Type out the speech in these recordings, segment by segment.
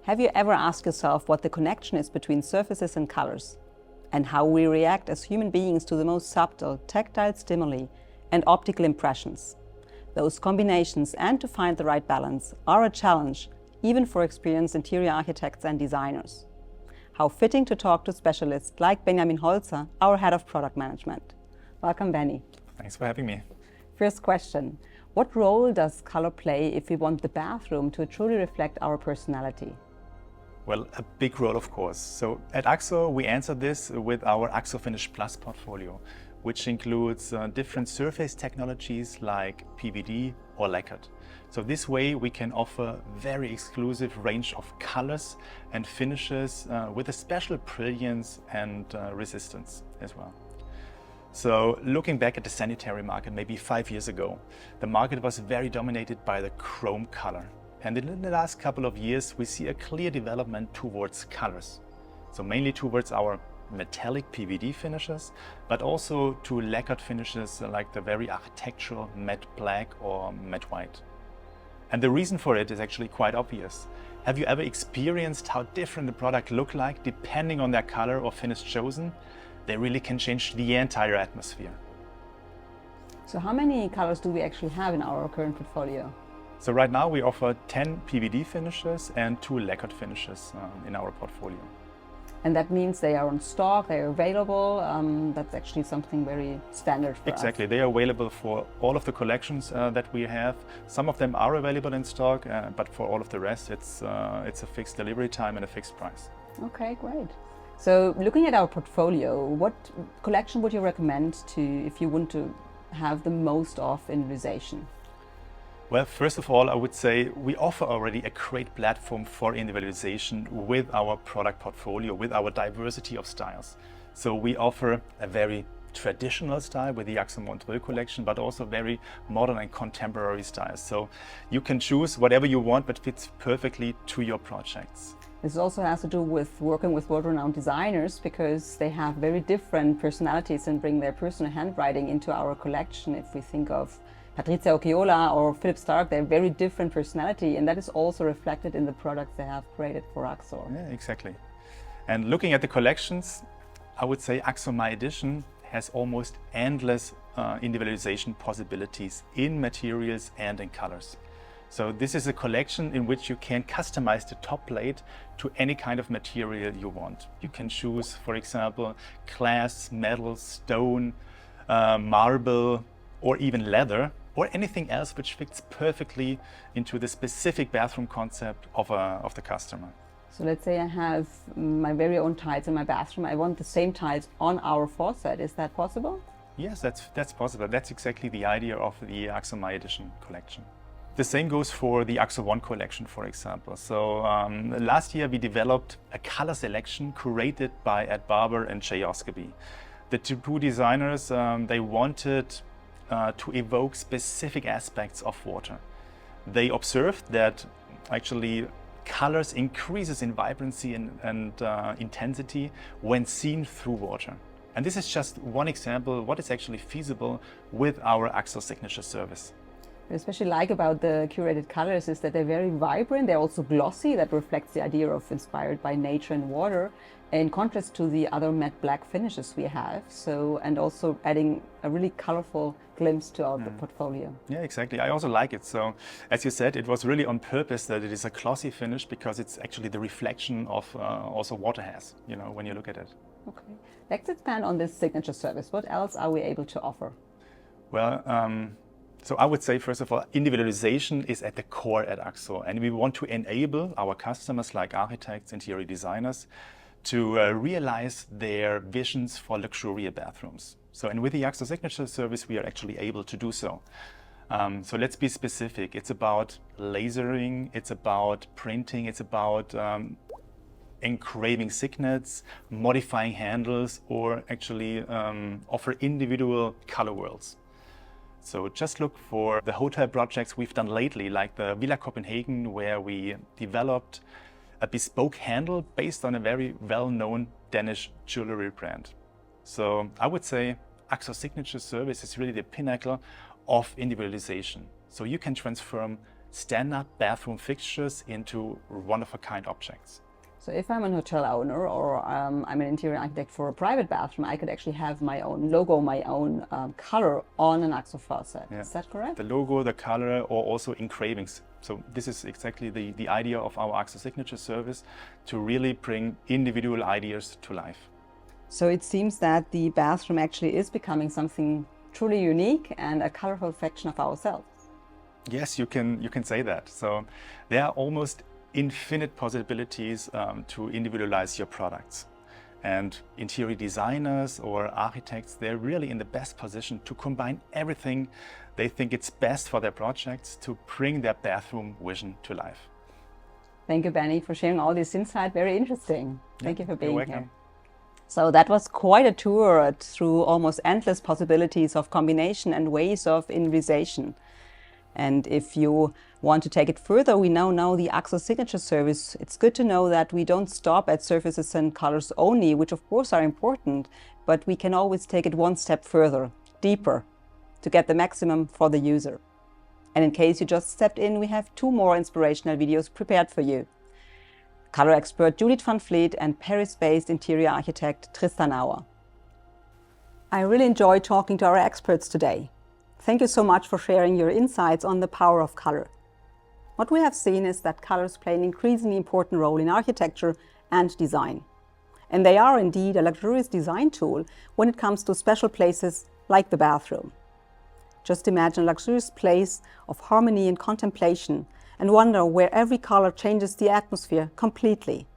Have you ever asked yourself what the connection is between surfaces and colors? And how we react as human beings to the most subtle tactile stimuli and optical impressions? Those combinations and to find the right balance are a challenge, even for experienced interior architects and designers. How fitting to talk to specialists like Benjamin Holzer, our head of product management. Welcome, Benny. Thanks for having me. First question. What role does color play if we want the bathroom to truly reflect our personality? Well, a big role, of course. So at AXOR, we answer this with our AXOR Finish Plus portfolio, which includes different surface technologies like PVD or lacquered. So this way we can offer very exclusive range of colors and finishes with a special brilliance and resistance as well. So looking back at the sanitary market maybe 5 years ago, the market was very dominated by the chrome color. And in the last couple of years, we see a clear development towards colors. So mainly towards our metallic PVD finishes, but also to lacquered finishes like the very architectural matte black or matte white. And the reason for it is actually quite obvious. Have you ever experienced how different the product look like depending on their color or finish chosen? They really can change the entire atmosphere. So how many colors do we actually have in our current portfolio? So right now we offer 10 PVD finishes and 2 lacquered finishes in our portfolio. And that means they are on stock, they are available. That's actually something very standard for us. Exactly, they are available for all of the collections that we have. Some of them are available in stock, but for all of the rest, it's a fixed delivery time and a fixed price. Okay, great. So looking at our portfolio, what collection would you recommend if you want to have the most of individualization? Well, first of all, I would say we offer already a great platform for individualization with our product portfolio, with our diversity of styles. So we offer a very traditional style with the AXOR Montreux collection, but also very modern and contemporary styles. So you can choose whatever you want, but fits perfectly to your projects. This also has to do with working with world-renowned designers because they have very different personalities and bring their personal handwriting into our collection. If we think of Patrizia Occhiola or Philip Stark, they're very different personality, and that is also reflected in the products they have created for AXOR. Yeah, exactly. And looking at the collections, I would say AXOR My Edition has almost endless individualization possibilities in materials and in colors. So this is a collection in which you can customize the top plate to any kind of material you want. You can choose, for example, glass, metal, stone, marble, or even leather, or anything else which fits perfectly into the specific bathroom concept of the customer. So let's say I have my very own tiles in my bathroom. I want the same tiles on our faucet. Is that possible? Yes, that's possible. That's exactly the idea of the AXOR My Edition collection. The same goes for the AXOR One collection, for example. So last year we developed a color selection curated by Ed Barber and Jay Oscaby. The two designers, they wanted to evoke specific aspects of water. They observed that actually colors increases in vibrancy and intensity when seen through water. And this is just one example what is actually feasible with our AXOR signature service. What I especially like about the curated colors is that they're very vibrant. They're also glossy. That reflects the idea of inspired by nature and water, in contrast to the other matte black finishes we have. So, and also adding a really colorful glimpse to our portfolio. Yeah, exactly. I also like it. So, as you said, it was really on purpose that it is a glossy finish because it's actually the reflection of also water has, you know, when you look at it. Okay. Let's expand on this signature service. What else are we able to offer? Well, so I would say, first of all, individualization is at the core at AXOR, and we want to enable our customers like architects, interior designers, to realize their visions for luxurious bathrooms. So, and with the AXOR signature service, we are actually able to do so. So let's be specific. It's about lasering, it's about printing, it's about engraving signets, modifying handles, or actually offer individual color worlds. So just look for the hotel projects we've done lately, like the Villa Copenhagen, where we developed a bespoke handle based on a very well-known Danish jewelry brand. So I would say AXOR Signature Service is really the pinnacle of individualization. So you can transform standard bathroom fixtures into one-of-a-kind objects. So if I'm an hotel owner or I'm an interior architect for a private bathroom, I could actually have my own logo, my own color on an AXOR faucet. Yeah. Is that correct? The logo, the color, or also engravings. So this is exactly the idea of our AXOR Signature service, to really bring individual ideas to life. So it seems that the bathroom actually is becoming something truly unique and a colorful reflection of ourselves. Yes, you can say that. So there are almost infinite possibilities to individualize your products. And interior designers or architects, they're really in the best position to combine everything they think it's best for their projects to bring their bathroom vision to life. Thank you, Benny, for sharing all this insight. Very interesting. Thank you for being here. So that was quite a tour through almost endless possibilities of combination and ways of individualization. And if you want to take it further, we now know the AXOR Signature service. It's good to know that we don't stop at surfaces and colors only, which of course are important, but we can always take it one step further, deeper, to get the maximum for the user. And in case you just stepped in, we have 2 more inspirational videos prepared for you. Color expert Judith van Vliet and Paris-based interior architect Tristan Auer. I really enjoyed talking to our experts today. Thank you so much for sharing your insights on the power of color. What we have seen is that colors play an increasingly important role in architecture and design. And they are indeed a luxurious design tool when it comes to special places like the bathroom. Just imagine a luxurious place of harmony and contemplation and wonder where every color changes the atmosphere completely.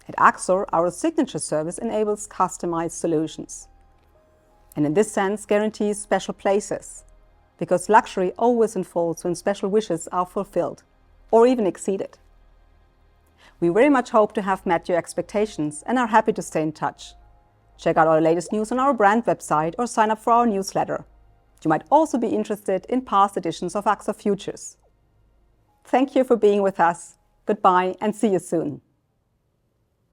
At AXOR, our signature service enables customized solutions. And in this sense guarantees special places, because luxury always unfolds when special wishes are fulfilled, or even exceeded. We very much hope to have met your expectations and are happy to stay in touch. Check out our latest news on our brand website or sign up for our newsletter. You might also be interested in past editions of AXOR Futures. Thank you for being with us. Goodbye and see you soon.